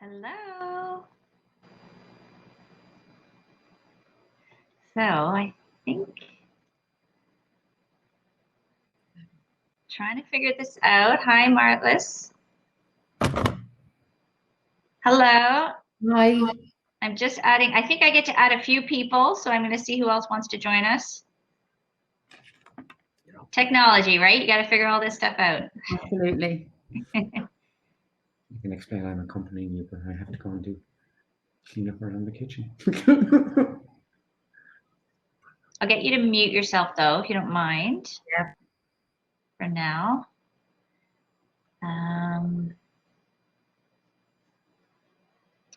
Hello. So I think trying to figure this out. Hi, Martlis. Hello. Hi. I'm just adding, I think I get to add a few people, so I'm going to see who else wants to join us. Technology, right? You got to figure all this stuff out. Absolutely. You can explain I'm accompanying you, but I have to go and do clean up around the kitchen. I'll get you to mute yourself though, if you don't mind. Yeah. For now. And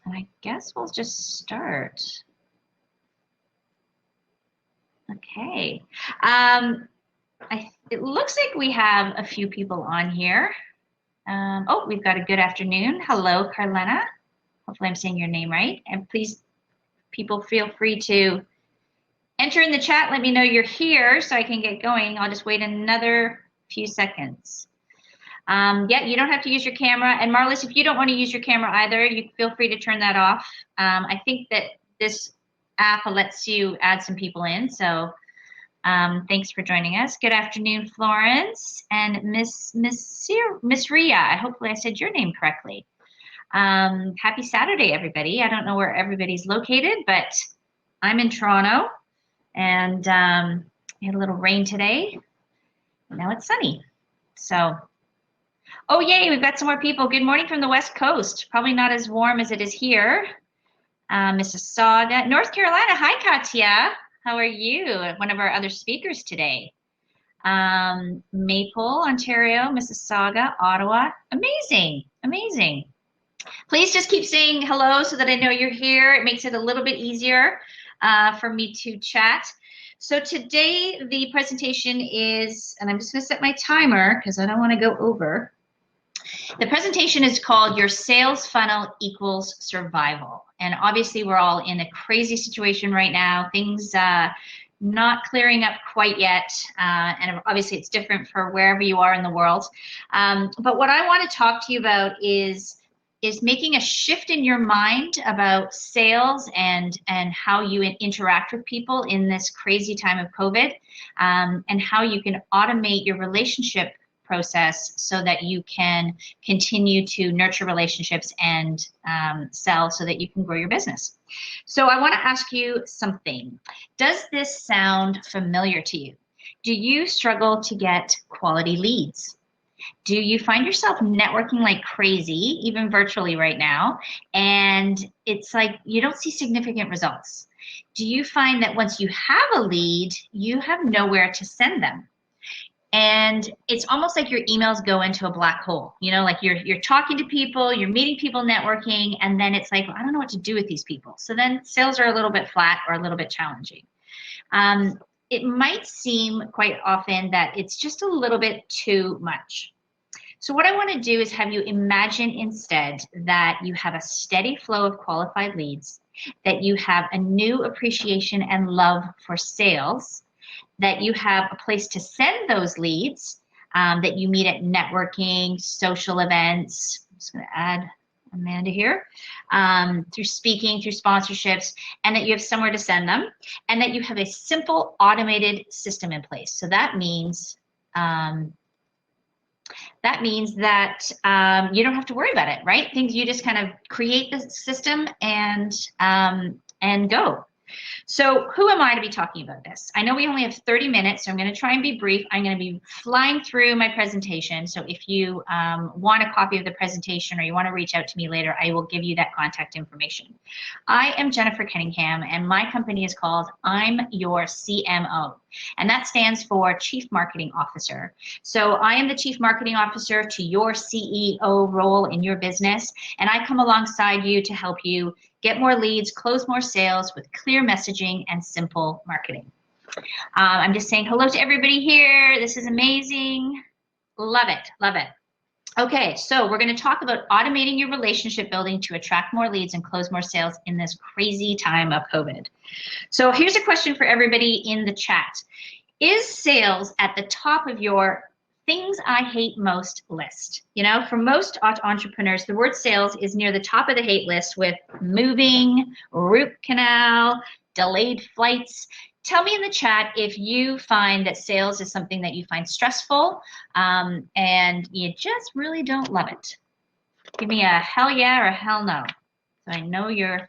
I guess we'll just start. Okay. It looks like we have a few people on here. Oh, we've got a good afternoon. Hello, Carlena. Hopefully I'm saying your name right. And please, people feel free to enter in the chat. Let me know you're here so I can get going. I'll just wait another few seconds. Yeah, you don't have to use your camera. And Marlis, if you don't want to use your camera either, you feel free to turn that off. I think that this app lets you add some people in. So thanks for joining us. Good afternoon, Florence and Miss Ria. Hopefully I said your name correctly. Happy Saturday, everybody. I don't know where everybody's located, but I'm in Toronto, and we had a little rain today. Now it's sunny. So, oh yay, we've got some more people. Good morning from the West Coast. Probably not as warm as it is here. Mississauga, North Carolina. Hi, Katya. How are you? One of our other speakers today. Maple, Ontario, Mississauga, Ottawa. Amazing, amazing. Please just keep saying hello so that I know you're here. It makes it a little bit easier for me to chat. So today the presentation is, and I'm just going to set my timer because I don't want to go over. The presentation is called Your Sales Funnel Equals Survival. And obviously we're all in a crazy situation right now. Things not clearing up quite yet. And obviously it's different for wherever you are in the world. But what I want to talk to you about is making a shift in your mind about sales and how you interact with people in this crazy time of COVID, and how you can automate your relationship process so that you can continue to nurture relationships and sell so that you can grow your business. So I want to ask you something. Does this sound familiar to you? Do you struggle to get quality leads? Do you find yourself networking like crazy, even virtually right now, and it's like you don't see significant results? Do you find that once you have a lead, you have nowhere to send them? And it's almost like your emails go into a black hole. You know, like you're talking to people, you're meeting people, networking, and then it's like, well, I don't know what to do with these people. So then sales are a little bit flat or a little bit challenging. It might seem quite often that it's just a little bit too much. So what I want to do is have you imagine instead that you have a steady flow of qualified leads, that you have a new appreciation and love for sales, that you have a place to send those leads, that you meet at networking, social events. I'm just going to add Amanda here, through speaking, through sponsorships, and that you have somewhere to send them, and that you have a simple automated system in place. So that means that you don't have to worry about it, right? Things you just kind of create the system and go. So who am I to be talking about this? I know we only have 30 minutes, so I'm going to try and be brief. I'm going to be flying through my presentation. So if you want a copy of the presentation or you want to reach out to me later, I will give you that contact information. I am Jennifer Cunningham, and my company is called I'm Your CMO, and that stands for Chief Marketing Officer. So I am the Chief Marketing Officer to your CEO role in your business, and I come alongside you to help you get more leads, close more sales with clear messaging and simple marketing. I'm just saying hello to everybody here. This is amazing. Love it, love it. Okay, so we're going to talk about automating your relationship building to attract more leads and close more sales in this crazy time of COVID. So here's a question for everybody in the chat. Is sales at the top of your things I hate most list. You know, for most entrepreneurs, the word sales is near the top of the hate list with moving, root canal, delayed flights. Tell me in the chat if you find that sales is something that you find stressful and you just really don't love it. Give me a hell yeah or a hell no, so I know you're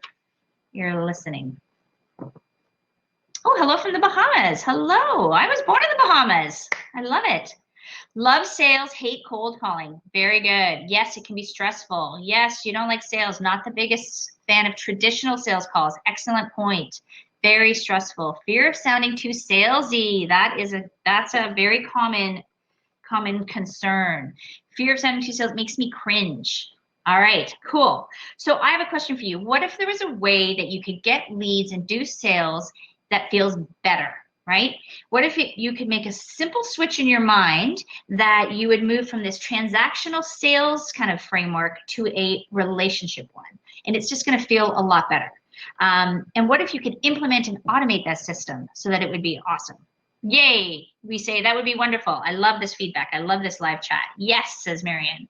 listening. Oh, hello from the Bahamas. Hello. I was born in the Bahamas. I love it. Love sales, hate cold calling. Very good. Yes, it can be stressful. Yes, you don't like sales. Not the biggest fan of traditional sales calls. Excellent point. Very stressful. Fear of sounding too salesy. That's a very common concern. Fear of sounding too salesy makes me cringe. All right, cool. So I have a question for you. What if there was a way that you could get leads and do sales that feels better, right? What if you could make a simple switch in your mind that you would move from this transactional sales kind of framework to a relationship one? And it's just going to feel a lot better. And what if you could implement and automate that system so that it would be awesome? Yay, we say that would be wonderful. I love this feedback. I love this live chat. Yes, says Marianne.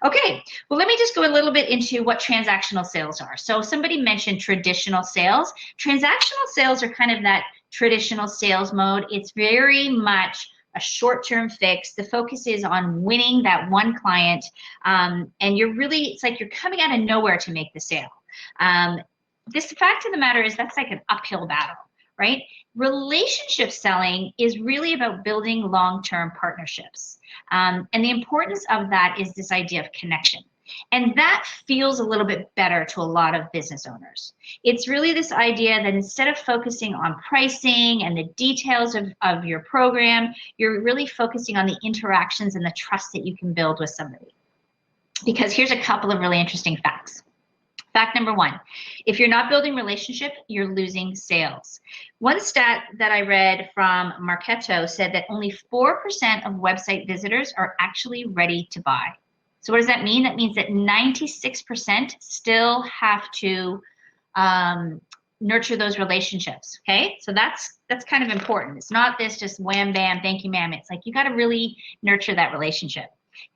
Okay, well, let me just go a little bit into what transactional sales are. So somebody mentioned traditional sales. Transactional sales are kind of that traditional sales mode. It's very much a short-term fix. The focus is on winning that one client, and it's like you're coming out of nowhere to make the sale. The fact of the matter is that's like an uphill battle, right? Relationship selling is really about building long-term partnerships. And the importance of that is this idea of connection. And that feels a little bit better to a lot of business owners. It's really this idea that instead of focusing on pricing and the details of your program, you're really focusing on the interactions and the trust that you can build with somebody. Because here's a couple of really interesting facts. Fact number one, if you're not building relationship, you're losing sales. One stat that I read from Marketo said that only 4% of website visitors are actually ready to buy. So what does that mean? That means that 96% still have to nurture those relationships, okay? So that's kind of important. It's not this just wham, bam, thank you, ma'am. It's like you got to really nurture that relationship.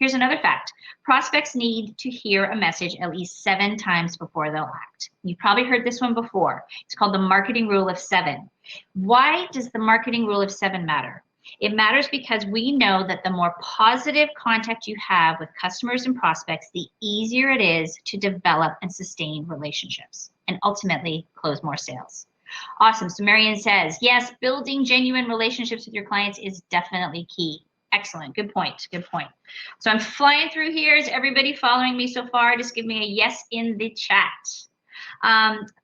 Here's another fact. Prospects need to hear a message at least 7 times before they'll act. You've probably heard this one before. It's called the marketing rule of 7. Why does the marketing rule of 7 matter? It matters because we know that the more positive contact you have with customers and prospects, the easier it is to develop and sustain relationships and ultimately close more sales. Awesome. So Marianne says, yes, building genuine relationships with your clients is definitely key. Excellent. Good point. Good point. So I'm flying through here. Is everybody following me so far? Just give me a yes in the chat.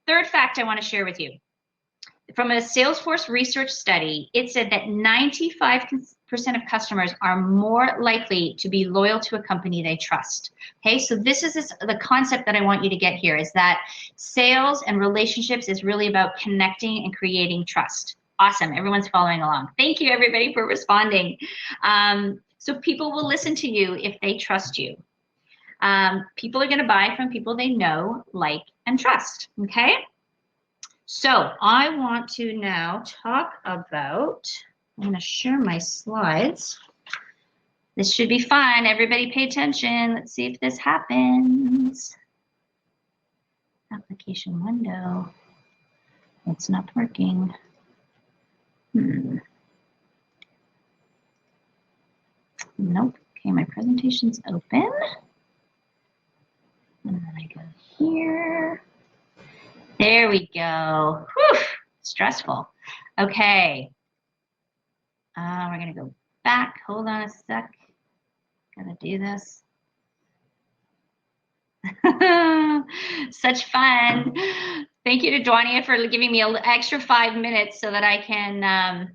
Third fact I want to share with you. From a Salesforce research study, it said that 95% of customers are more likely to be loyal to a company they trust. Okay, so this is the concept that I want you to get here is that sales and relationships is really about connecting and creating trust. Awesome, everyone's following along. Thank you, everybody, for responding. So people will listen to you if they trust you. People are going to buy from people they know, like, and trust, okay? So I want to now talk about, I'm going to share my slides. This should be fun. Everybody pay attention. Let's see if this happens. Application window. It's not working. Nope. Okay, my presentation's open. And then I go here. There we go. Whew, stressful. Okay. We're going to go back. Hold on a sec. Gotta do this. Such fun. Thank you to Dwania for giving me an extra 5 minutes so that I can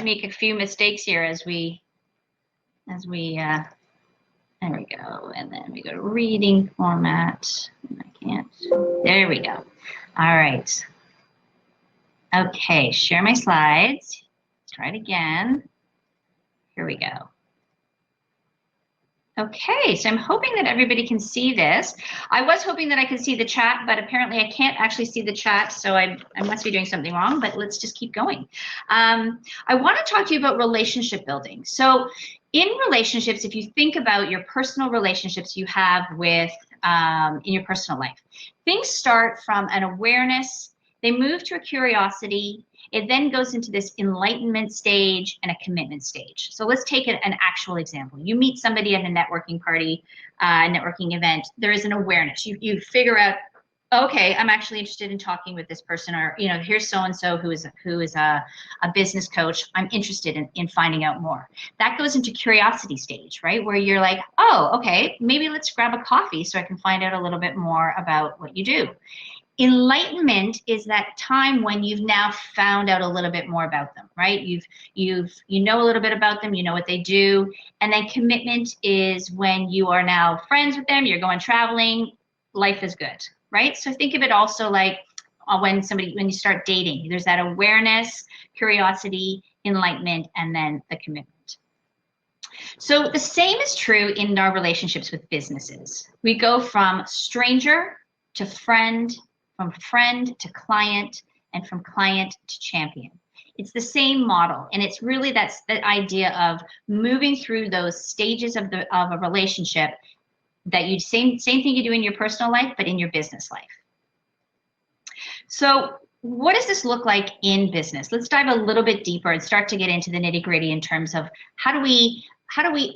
make a few mistakes here as we there we go, and then we go to reading format. I can't. There we go. All right. Okay, share my slides. Let's try it again. Here we go. Okay, so I'm hoping that everybody can see this. I was hoping that I could see the chat, but apparently I can't actually see the chat, so I must be doing something wrong, but let's just keep going. I want to talk to you about relationship building. So in relationships, if you think about your personal relationships you have with in your personal life, things start from an awareness, they move to a curiosity, it then goes into this enlightenment stage and a commitment stage. So let's take an actual example. You meet somebody at a networking party, networking event. There is an awareness. You figure out, okay, I'm actually interested in talking with this person, or here's so and so who is a business coach. I'm interested in finding out more. That goes into curiosity stage, right? Where you're like, oh, okay, maybe let's grab a coffee so I can find out a little bit more about what you do. Enlightenment is that time when you've now found out a little bit more about them, right? You know a little bit about them, you know what they do. And then commitment is when you are now friends with them, you're going traveling, life is good, right? So think of it also like when you start dating, there's that awareness, curiosity, enlightenment, and then the commitment. So the same is true in our relationships with businesses. We go from stranger to friend, from friend to client, and from client to champion. It's the same model, and it's really that's the idea of moving through those stages of a relationship that you same thing you do in your personal life, but in your business life. So what does this look like in business? Let's dive a little bit deeper and start to get into the nitty-gritty in terms of how do we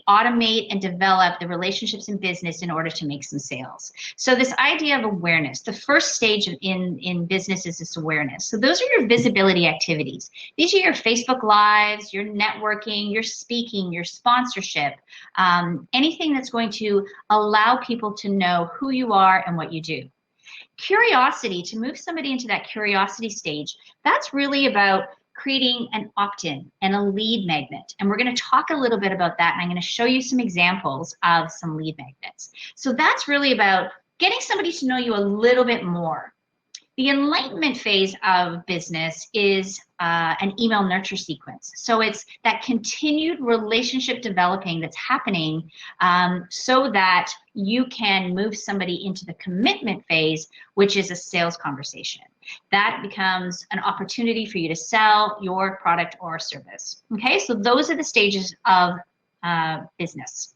automate and develop the relationships in business in order to make some sales? So this idea of awareness, the first stage in business is this awareness. So those are your visibility activities. These are your Facebook Lives, your networking, your speaking, your sponsorship, anything that's going to allow people to know who you are and what you do. Curiosity, to move somebody into that curiosity stage, that's really about creating an opt-in and a lead magnet. And we're going to talk a little bit about that, and I'm going to show you some examples of some lead magnets. So that's really about getting somebody to know you a little bit more. The enlightenment phase of business is an email nurture sequence. So it's that continued relationship developing that's happening so that you can move somebody into the commitment phase, which is a sales conversation. That becomes an opportunity for you to sell your product or service. Okay, so those are the stages of business.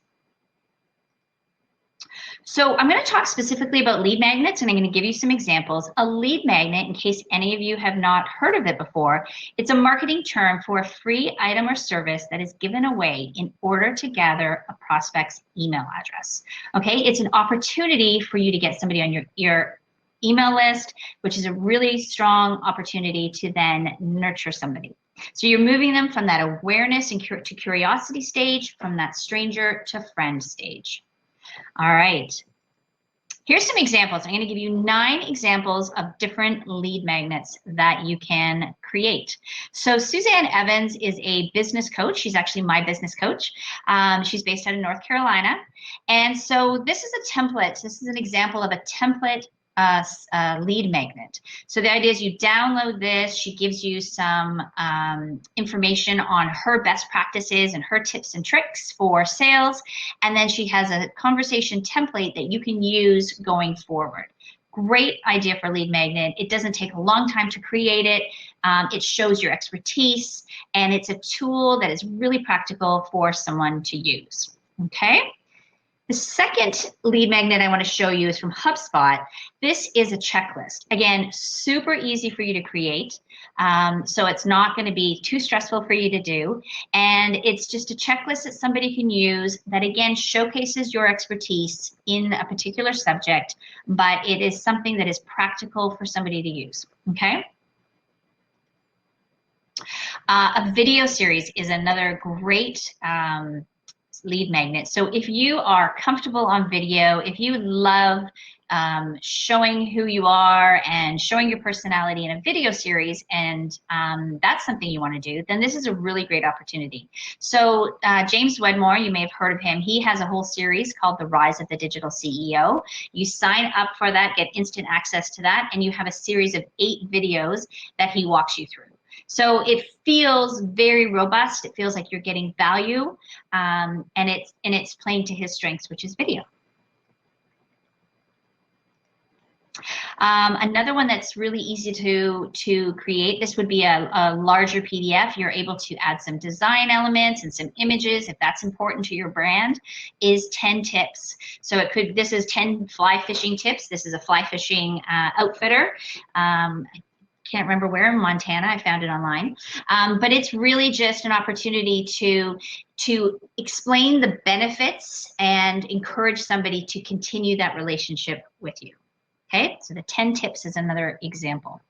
So I'm going to talk specifically about lead magnets, and I'm going to give you some examples. A lead magnet, in case any of you have not heard of it before, it's a marketing term for a free item or service that is given away in order to gather a prospect's email address. Okay, it's an opportunity for you to get somebody on your email list, which is a really strong opportunity to then nurture somebody. So you're moving them from that awareness and to curiosity stage, from that stranger to friend stage. All right, here's some examples. I'm going to give you 9 examples of different lead magnets that you can create. So Suzanne Evans is a business coach. She's actually my business coach. She's based out of North Carolina. And so this is a template. This is an example of a template lead magnet. So the idea is you download this. She gives you some information on her best practices and her tips and tricks for sales. And then she has a conversation template that you can use going forward. Great idea for lead magnet. It doesn't take a long time to create it. It shows your expertise, and it's a tool that is really practical for someone to use. Okay. The second lead magnet I want to show you is from HubSpot. This is a checklist. Again, super easy for you to create. So it's not going to be too stressful for you to do. And it's just a checklist that somebody can use that, again, showcases your expertise in a particular subject, but it is something that is practical for somebody to use. Okay? A video series is another great lead magnet. So if you are comfortable on video, if you love showing who you are and showing your personality in a video series, and that's something you want to do, then this is a really great opportunity. So James Wedmore, you may have heard of him. He has a whole series called The Rise of the Digital CEO. You sign up for that, get instant access to that, and you have a series of 8 videos that he walks you through. So it feels very robust. It feels like you're getting value, and it's playing to his strengths, which is video. Another one that's really easy to create, this would be a larger PDF. You're able to add some design elements and some images if that's important to your brand, is 10 tips. So this is 10 fly fishing tips. This is a fly fishing outfitter. I can't remember where in Montana. I found it online. But it's really just an opportunity to explain the benefits and encourage somebody to continue that relationship with you. Okay, so the 10 tips is another example.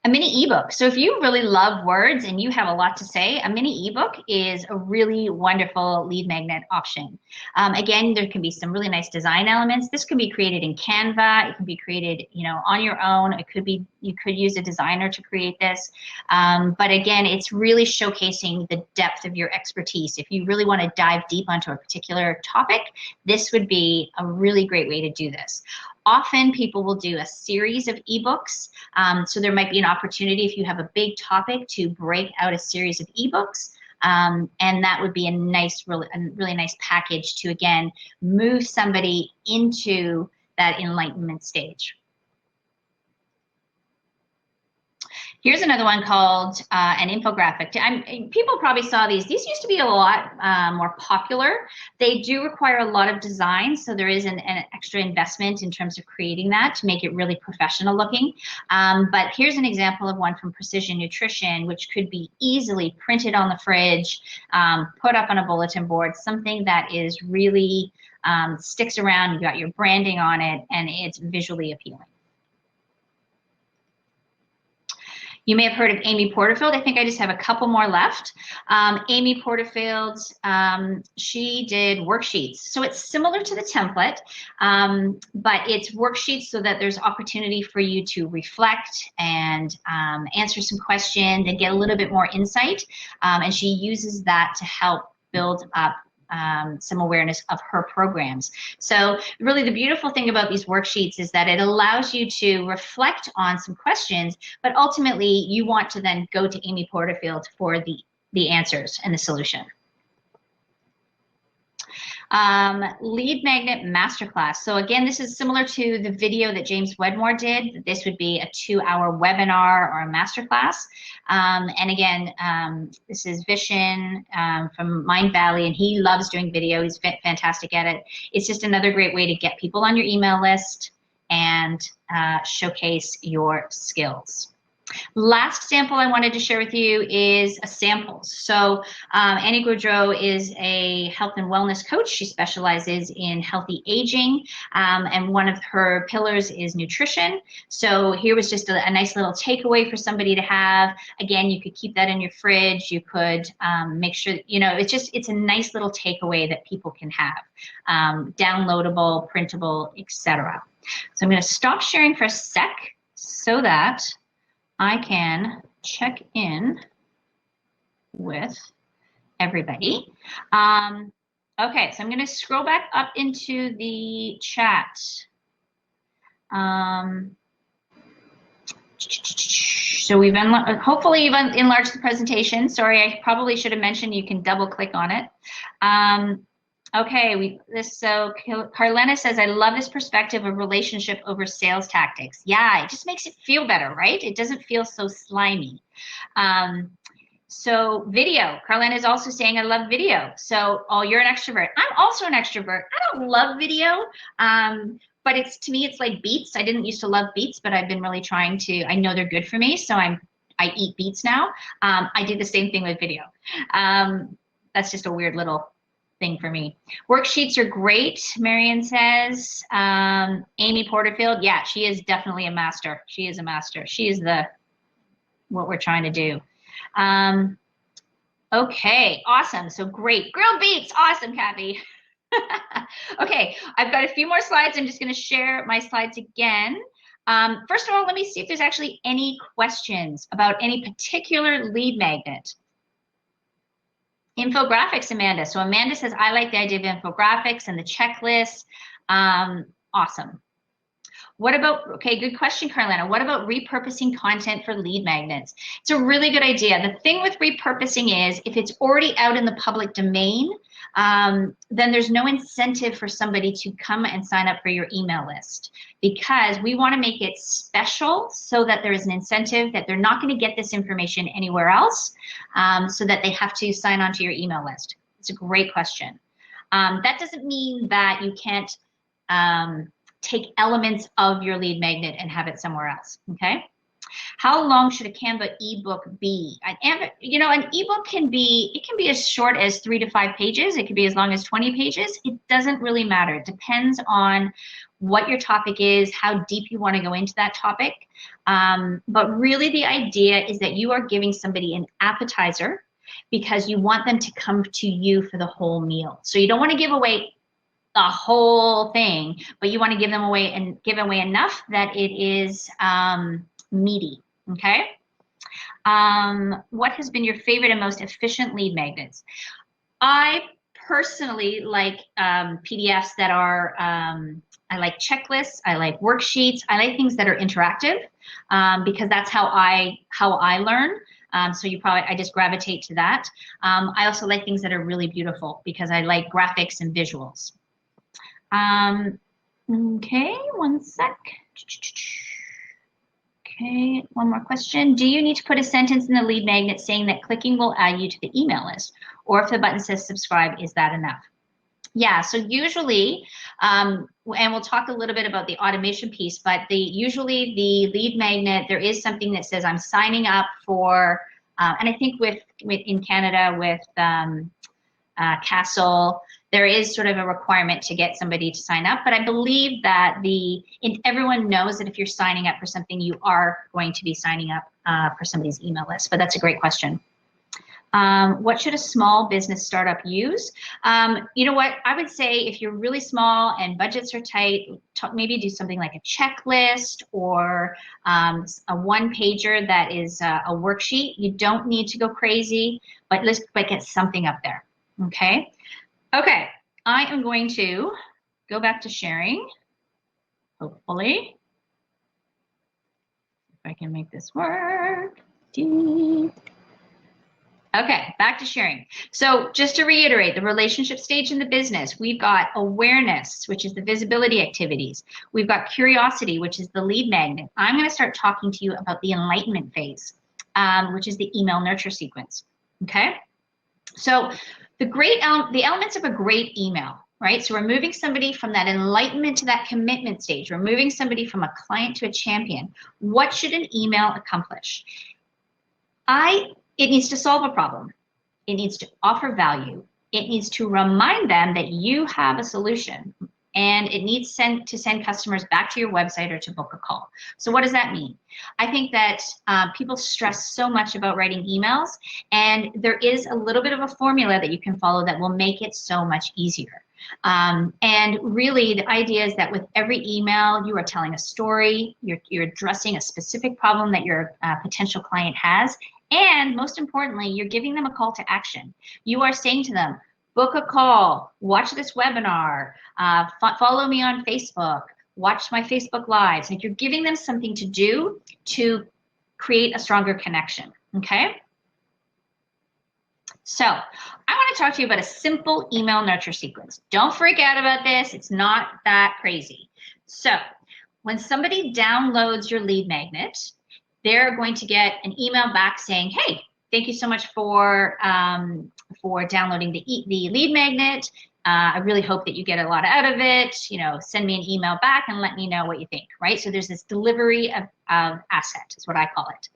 A mini ebook. So if you really love words and you have a lot to say, a mini ebook is a really wonderful lead magnet option. Again, there can be some really nice design elements. This can be created in Canva. It can be created, on your own. It could be, you could use a designer to create this. But again, it's really showcasing the depth of your expertise. If you really want to dive deep onto a particular topic, this would be a really great way to do this. Often people will do a series of ebooks. So there might be an opportunity if you have a big topic to break out a series of ebooks. And that would be a really nice package to, again, move somebody into that enlightenment stage. Here's another one called an infographic. People probably saw these. These used to be a lot more popular. They do require a lot of design, so there is an extra investment in terms of creating that to make it really professional looking. But here's an example of one from Precision Nutrition, which could be easily printed on the fridge, put up on a bulletin board, something that is really sticks around. You've got your branding on it, and it's visually appealing. You may have heard of Amy Porterfield. I think I just have a couple more left. Amy Porterfield, she did worksheets. So it's similar to the template, but it's worksheets so that there's opportunity for you to reflect and answer some questions and get a little bit more insight. And she uses that to help build up some awareness of her programs. So really the beautiful thing about these worksheets is that it allows you to reflect on some questions, but ultimately you want to then go to Amy Porterfield for the answers and the solution. Lead magnet masterclass. So again, this is similar to the video that James Wedmore did. This would be a 2-hour webinar or a masterclass. And again, this is Vishen from Mind Valley, and he loves doing video. He's fantastic at it. It's just another great way to get people on your email list and showcase your skills. Last example I wanted to share with you is a sample. So Annie Gaudreau is a health and wellness coach. She specializes in healthy aging, and one of her pillars is nutrition. So here was just a nice little takeaway for somebody to have. Again, you could keep that in your fridge. You could make sure, it's a nice little takeaway that people can have, downloadable, printable, etc. So I'm going to stop sharing for a sec so that I can check in with everybody. Okay, so I'm going to scroll back up into the chat. So we've hopefully you've enlarged the presentation. Sorry, I probably should have mentioned you can double click on it. Okay, so Carlena says, I love this perspective of relationship over sales tactics. Yeah, it just makes it feel better, right? It doesn't feel so slimy. So video, Carlena is also saying, I love video. So, oh, you're an extrovert. I'm also an extrovert. I don't love video, but to me, it's like beets. I didn't used to love beets, but I've been really trying to, I know they're good for me, so I eat beets now. I did the same thing with video. That's just a weird little thing for me. Worksheets are great, Marion says. Amy Porterfield, yeah, she is definitely a master. She is a master. She is what we're trying to do. Okay, awesome. So great. Grilled beets, awesome, Kathy. Okay, I've got a few more slides. I'm just going to share my slides again. First of all, let me see if there's actually any questions about any particular lead magnet. Infographics, Amanda. So Amanda says, I like the idea of infographics and the checklist. Awesome. What about, okay, good question, Carlina. What about repurposing content for lead magnets? It's a really good idea. The thing with repurposing is if it's already out in the public domain, then there's no incentive for somebody to come and sign up for your email list, because we want to make it special so that there is an incentive that they're not going to get this information anywhere else, so that they have to sign on to your email list. It's a great question. That doesn't mean that you can't take elements of your lead magnet and have it somewhere else, okay? How long should a Canva ebook be? An ebook can be as short as 3 to 5 pages. It can be as long as 20 pages. It doesn't really matter. It depends on what your topic is, how deep you want to go into that topic. But really the idea is that you are giving somebody an appetizer because you want them to come to you for the whole meal. So you don't want to give away the whole thing, but you want to give away enough that it is meaty, okay? What has been your favorite and most efficient lead magnets? I personally like PDFs that are, I like checklists, I like worksheets, I like things that are interactive, because that's how I learn. So I just gravitate to that. I also like things that are really beautiful because I like graphics and visuals. Okay, one sec. Okay, one more question. Do you need to put a sentence in the lead magnet saying that clicking will add you to the email list? Or if the button says subscribe, is that enough? Yeah, so usually, and we'll talk a little bit about the automation piece, but usually the lead magnet, there is something that says I'm signing up for, and I think in Canada with Castle, there is sort of a requirement to get somebody to sign up, but I believe that everyone knows that if you're signing up for something, you are going to be signing up for somebody's email list, but that's a great question. What should a small business startup use? You know what, I would say if you're really small and budgets are tight, maybe do something like a checklist or a one-pager that is a worksheet. You don't need to go crazy, but let's get something up there, okay? Okay, I am going to go back to sharing, hopefully. If I can make this work. Okay, back to sharing. So just to reiterate, the relationship stage in the business, we've got awareness, which is the visibility activities. We've got curiosity, which is the lead magnet. I'm going to start talking to you about the enlightenment phase, which is the email nurture sequence, okay? So the elements of a great email, right? So we're moving somebody from that enlightenment to that commitment stage. We're moving somebody from a client to a champion. What should an email accomplish? It needs to solve a problem. It needs to offer value. It needs to remind them that you have a solution, and it needs to send customers back to your website or to book a call. So what does that mean? I think that people stress so much about writing emails, and there is a little bit of a formula that you can follow that will make it so much easier. And really the idea is that with every email, you are telling a story, you're addressing a specific problem that your potential client has, and most importantly, you're giving them a call to action. You are saying to them, book a call, watch this webinar, follow me on Facebook, watch my Facebook Lives. Like, you're giving them something to do to create a stronger connection, okay? So I want to talk to you about a simple email nurture sequence. Don't freak out about this. It's not that crazy. So when somebody downloads your lead magnet, they're going to get an email back saying, hey, thank you so much for downloading the lead magnet. I really hope that you get a lot out of it. You know, send me an email back and let me know what you think, right? So there's this delivery of asset is what I call it.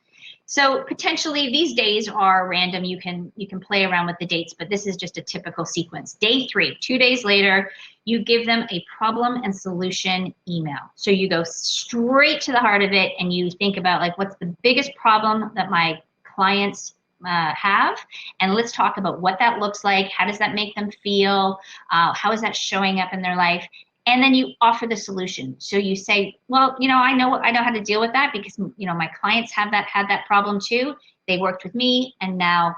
So potentially these days are random. You can play around with the dates, but this is just a typical sequence. Day 3, 2 days later, you give them a problem and solution email. So you go straight to the heart of it and you think about, like, what's the biggest problem that my clients have, and let's talk about what that looks like. How does that make them feel? How is that showing up in their life? And then you offer the solution. So you say, well, you know, I know how to deal with that because, you know, my clients had that problem too. They worked with me, and now,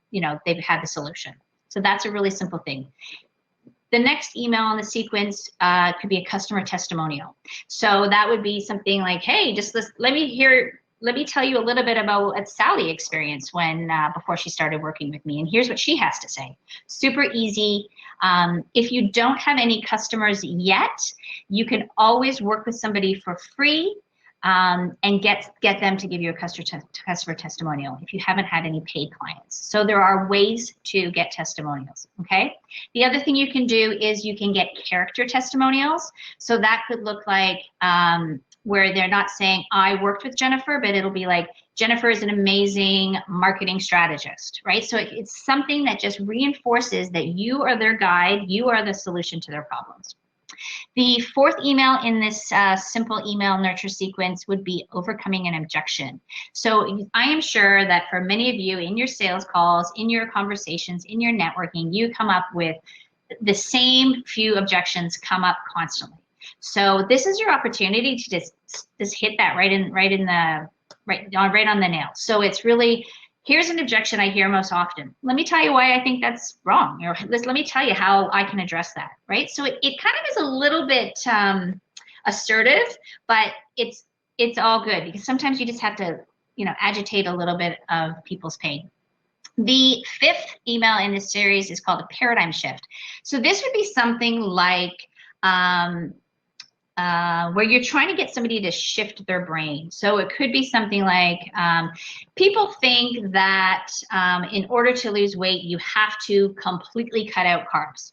you know, they've had the solution. So that's a really simple thing. The next email in the sequence could be a customer testimonial. So that would be something like, hey, just let me tell you a little bit about what Sally experienced when before she started working with me, and here's what she has to say. Super easy. If you don't have any customers yet, you can always work with somebody for free and get them to give you a customer testimonial if you haven't had any paid clients. So there are ways to get testimonials, okay? The other thing you can do is you can get character testimonials. So that could look like where they're not saying, I worked with Jennifer, but it'll be like, Jennifer is an amazing marketing strategist, right? So it's something that just reinforces that you are their guide, you are the solution to their problems. The fourth email in this simple email nurture sequence would be overcoming an objection. So I am sure that for many of you in your sales calls, in your conversations, in your networking, you come up with the same few objections come up constantly. So this is your opportunity to just hit that right on the nail. So it's really, here's an objection I hear most often. Let me tell you why I think that's wrong. Or let me tell you how I can address that, right? So it kind of is a little bit assertive, but it's all good because sometimes you just have to, agitate a little bit of people's pain. The fifth email in this series is called a paradigm shift. So this would be something like where you're trying to get somebody to shift their brain. So it could be something like people think that in order to lose weight, you have to completely cut out carbs.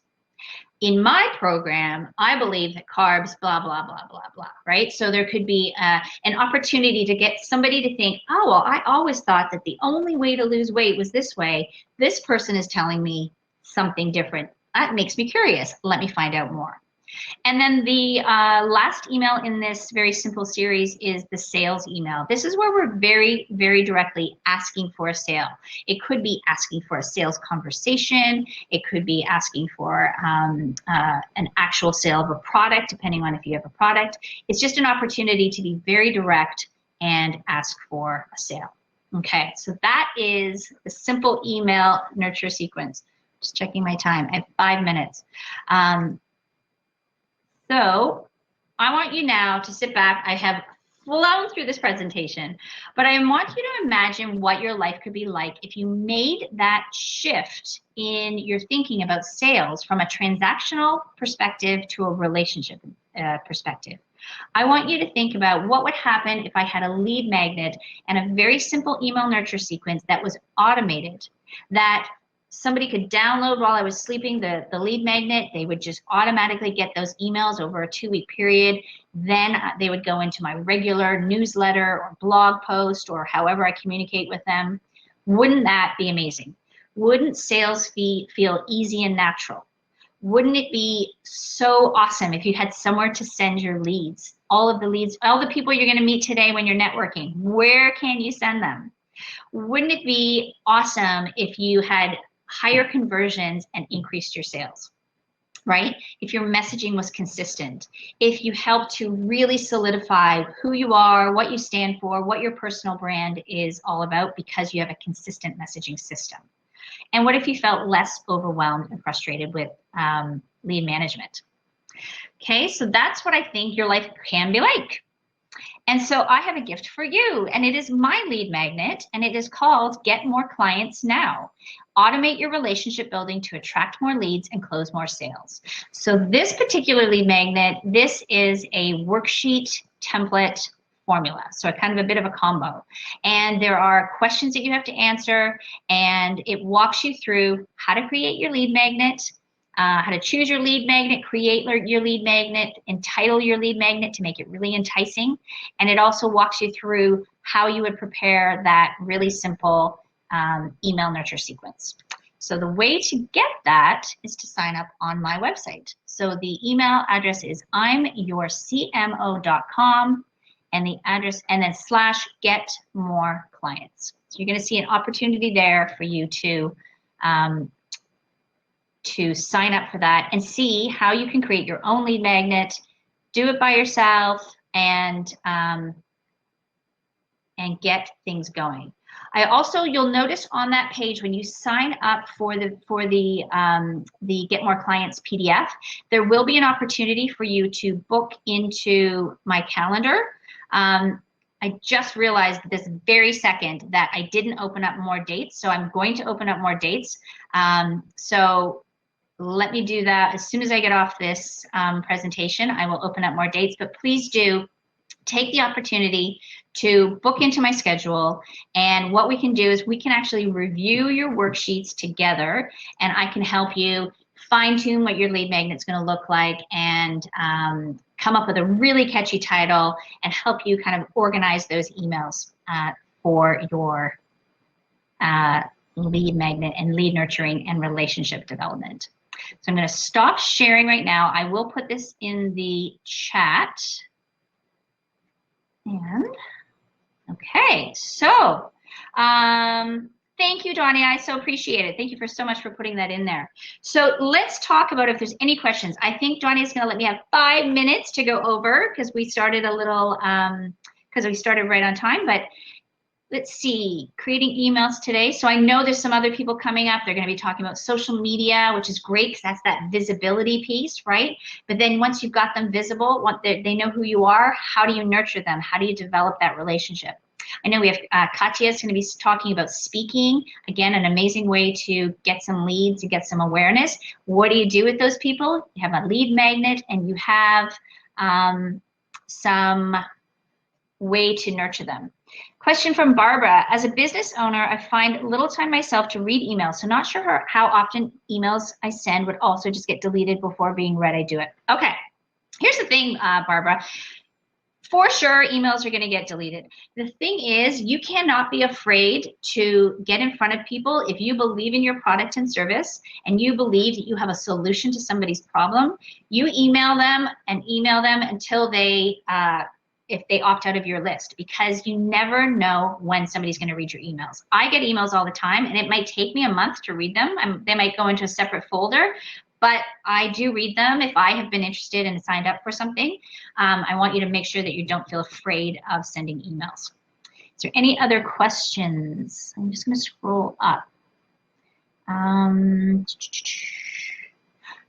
In my program, I believe that carbs, blah, blah, blah, blah, blah, right? So there could be an opportunity to get somebody to think, oh, well, I always thought that the only way to lose weight was this way. This person is telling me something different. That makes me curious. Let me find out more. And then the last email in this very simple series is the sales email. This is where we're very, very directly asking for a sale. It could be asking for a sales conversation. It could be asking for an actual sale of a product, depending on if you have a product. It's just an opportunity to be very direct and ask for a sale. Okay, so that is the simple email nurture sequence. Just checking my time. I have 5 minutes. So I want you now to sit back. I have flown through this presentation, but I want you to imagine what your life could be like if you made that shift in your thinking about sales from a transactional perspective to a relationship perspective. I want you to think about what would happen if I had a lead magnet and a very simple email nurture sequence that was automated, that somebody could download while I was sleeping the lead magnet. They would just automatically get those emails over a 2-week period. Then they would go into my regular newsletter or blog post or however I communicate with them. Wouldn't that be amazing? Wouldn't sales feel easy and natural? Wouldn't it be so awesome if you had somewhere to send your leads? All of the leads, all the people you're going to meet today when you're networking, where can you send them? Wouldn't it be awesome if you had higher conversions and increased your sales, right? If your messaging was consistent, if you helped to really solidify who you are, what you stand for, what your personal brand is all about because you have a consistent messaging system. And what if you felt less overwhelmed and frustrated with lead management? Okay, so that's what I think your life can be like. And so I have a gift for you, and it is my lead magnet, and it is called Get More Clients Now. Automate your relationship building to attract more leads and close more sales. So this particular lead magnet, this is a worksheet template formula. So kind of a bit of a combo. And there are questions that you have to answer, and it walks you through how to create your lead magnet, how to choose your lead magnet, create your lead magnet, entitle your lead magnet to make it really enticing. And it also walks you through how you would prepare that really simple email nurture sequence. So the way to get that is to sign up on my website. So the email address is imyourcmo.com and the address, and then /get-more-clients. So you're going to see an opportunity there for you to sign up for that and see how you can create your own lead magnet, do it by yourself, and get things going. You'll notice on that page when you sign up for the Get More Clients PDF, there will be an opportunity for you to book into my calendar. I just realized this very second that I didn't open up more dates, so I'm going to open up more dates. So let me do that as soon as I get off this presentation. I will open up more dates, but please do take the opportunity to book into my schedule. And what we can do is we can actually review your worksheets together, and I can help you fine tune what your lead magnet's going to look like, and come up with a really catchy title and help you kind of organize those emails for your lead magnet and lead nurturing and relationship development. So I'm going to stop sharing right now. I will put this in the chat. And okay, so thank you, Donnie. I so appreciate it. Thank you so much for putting that in there. So let's talk about if there's any questions. I think Donnie is going to let me have 5 minutes to go over because we started a little, because we started right on time. But let's see, creating emails today. So I know there's some other people coming up. They're going to be talking about social media, which is great because that's that visibility piece, right? But then once you've got them visible, they know who you are, how do you nurture them? How do you develop that relationship? I know we have Katya is going to be talking about speaking. Again, an amazing way to get some leads and get some awareness. What do you do with those people? You have a lead magnet and you have some way to nurture them. Question from Barbara. As a business owner, I find little time myself to read emails, so not sure how often emails I send would also just get deleted before being read I do it. Okay, here's the thing, Barbara. For sure, emails are going to get deleted. The thing is, you cannot be afraid to get in front of people if you believe in your product and service and you believe that you have a solution to somebody's problem. You email them until they if they opt out of your list, because you never know when somebody's going to read your emails. I get emails all the time, and it might take me a month to read them. They might go into a separate folder, but I do read them if I have been interested and signed up for something. I want you to make sure that you don't feel afraid of sending emails. Is there any other questions? I'm just going to scroll up.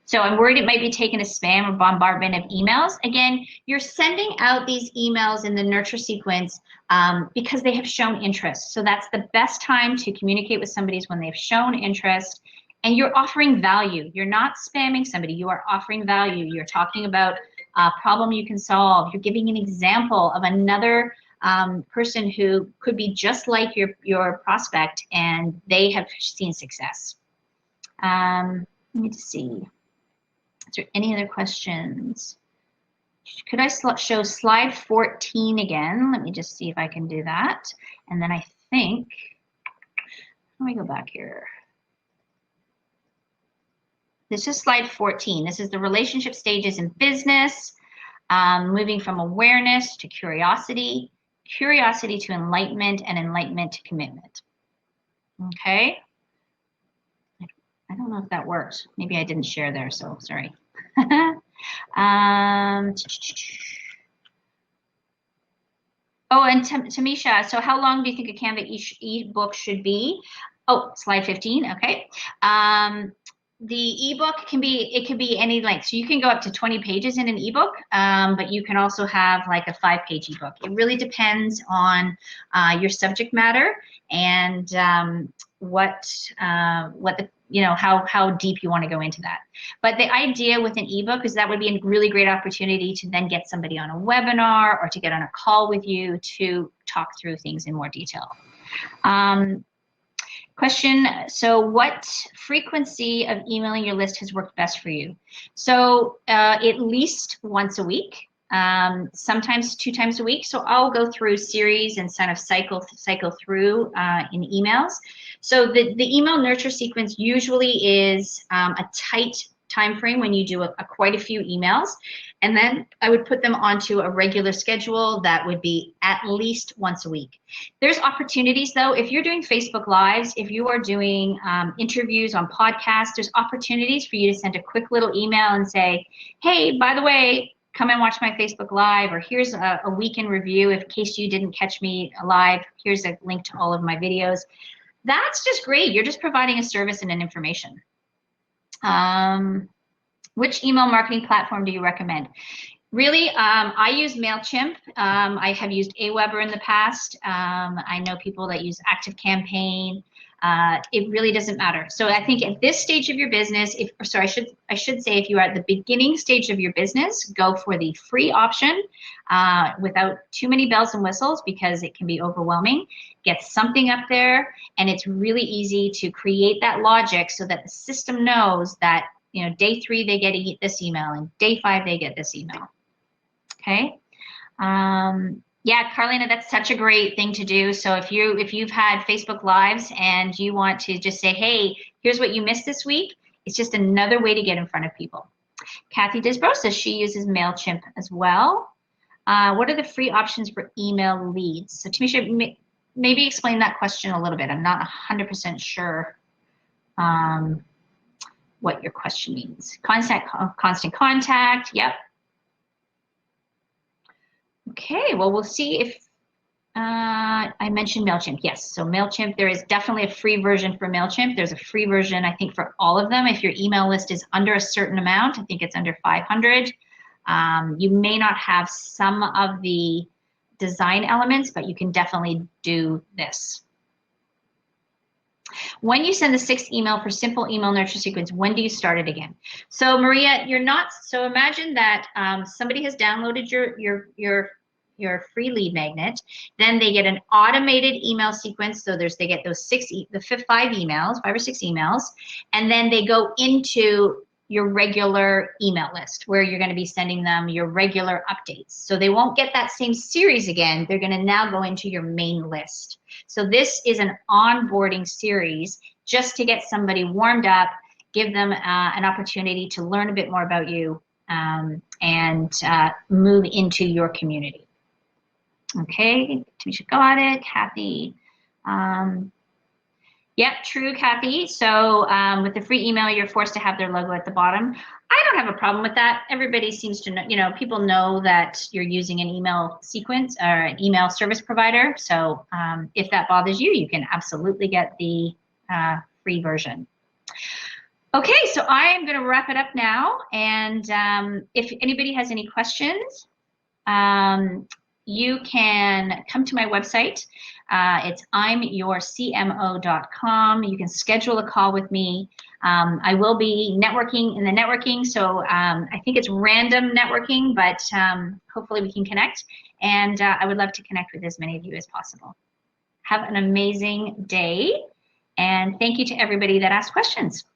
So I'm worried it might be taken as spam or bombardment of emails. Again, you're sending out these emails in the nurture sequence because they have shown interest. So that's the best time to communicate with somebody is when they've shown interest and you're offering value. You're not spamming somebody, you are offering value. You're talking about a problem you can solve. You're giving an example of another person who could be just like your prospect and they have seen success. Let me just see. Is there any other questions? Could I show slide 14 again? Let me just see if I can do that. And then I think, let me go back here. This is slide 14. This is the relationship stages in business, moving from awareness to curiosity, curiosity to enlightenment, and enlightenment to commitment. Okay. I don't know if that works. Maybe I didn't share there, so sorry. Oh, and Tamisha, so how long do you think a Canva e-book should be? Oh, slide 15, okay. The ebook can be any length. So you can go up to 20 pages in an ebook, but you can also have like a 5-page ebook. It really depends on your subject matter and how deep you want to go into that. But the idea with an ebook is that would be a really great opportunity to then get somebody on a webinar or to get on a call with you to talk through things in more detail. Question, so what frequency of emailing your list has worked best for you? So at least once a week, sometimes 2 times a week. So I'll go through series and kind of cycle through in emails. So the email nurture sequence usually is a tight time frame when you do quite a few emails. And then I would put them onto a regular schedule that would be at least once a week. There's opportunities though, if you're doing Facebook Lives, if you are doing interviews on podcasts, there's opportunities for you to send a quick little email and say, hey, by the way, come and watch my Facebook Live, or here's a week in review in case you didn't catch me live. Here's a link to all of my videos. That's just great. You're just providing a service and an information. Which email marketing platform do you recommend? Really, I use MailChimp. I have used Aweber in the past. I know people that use ActiveCampaign. It really doesn't matter. So I think at this stage of your business, I should say if you are at the beginning stage of your business, go for the free option without too many bells and whistles, because it can be overwhelming. Get something up there, and it's really easy to create that logic so that the system knows that, you know, day 3 they get this email, and day 5 they get this email. Okay. Yeah, Carlina, that's such a great thing to do. So if you've had Facebook Lives and you want to just say, hey, here's what you missed this week, it's just another way to get in front of people. Kathy Disbro says she uses MailChimp as well. What are the free options for email leads? So Tamisha, maybe explain that question a little bit. I'm not 100% sure what your question means. Constant contact, yep. Okay, well, we'll see if I mentioned MailChimp. Yes, so MailChimp, there is definitely a free version for MailChimp. There's a free version, I think, for all of them. If your email list is under a certain amount, I think it's under 500, you may not have some of the design elements, but you can definitely do this. When you send the 6th email for simple email nurture sequence, when do you start it again? So Maria, you're not, so imagine that somebody has downloaded your free lead magnet, then they get an automated email sequence. So they get those 5 or 6 emails, and then they go into your regular email list where you're going to be sending them your regular updates. So they won't get that same series again. They're going to now go into your main list. So this is an onboarding series just to get somebody warmed up, give them an opportunity to learn a bit more about you, and move into your community. Okay, Tamisha got it. Kathy. Yep, true, Kathy. So with the free email, you're forced to have their logo at the bottom. I don't have a problem with that. Everybody seems to know, you know, people know that you're using an email sequence or an email service provider. So if that bothers you, you can absolutely get the free version. Okay, so I am going to wrap it up now. And if anybody has any questions, you can come to my website. It's imyourcmo.com. You can schedule a call with me. I will be networking in the networking, so I think it's random networking, but hopefully we can connect. And I would love to connect with as many of you as possible. Have an amazing day, and thank you to everybody that asked questions.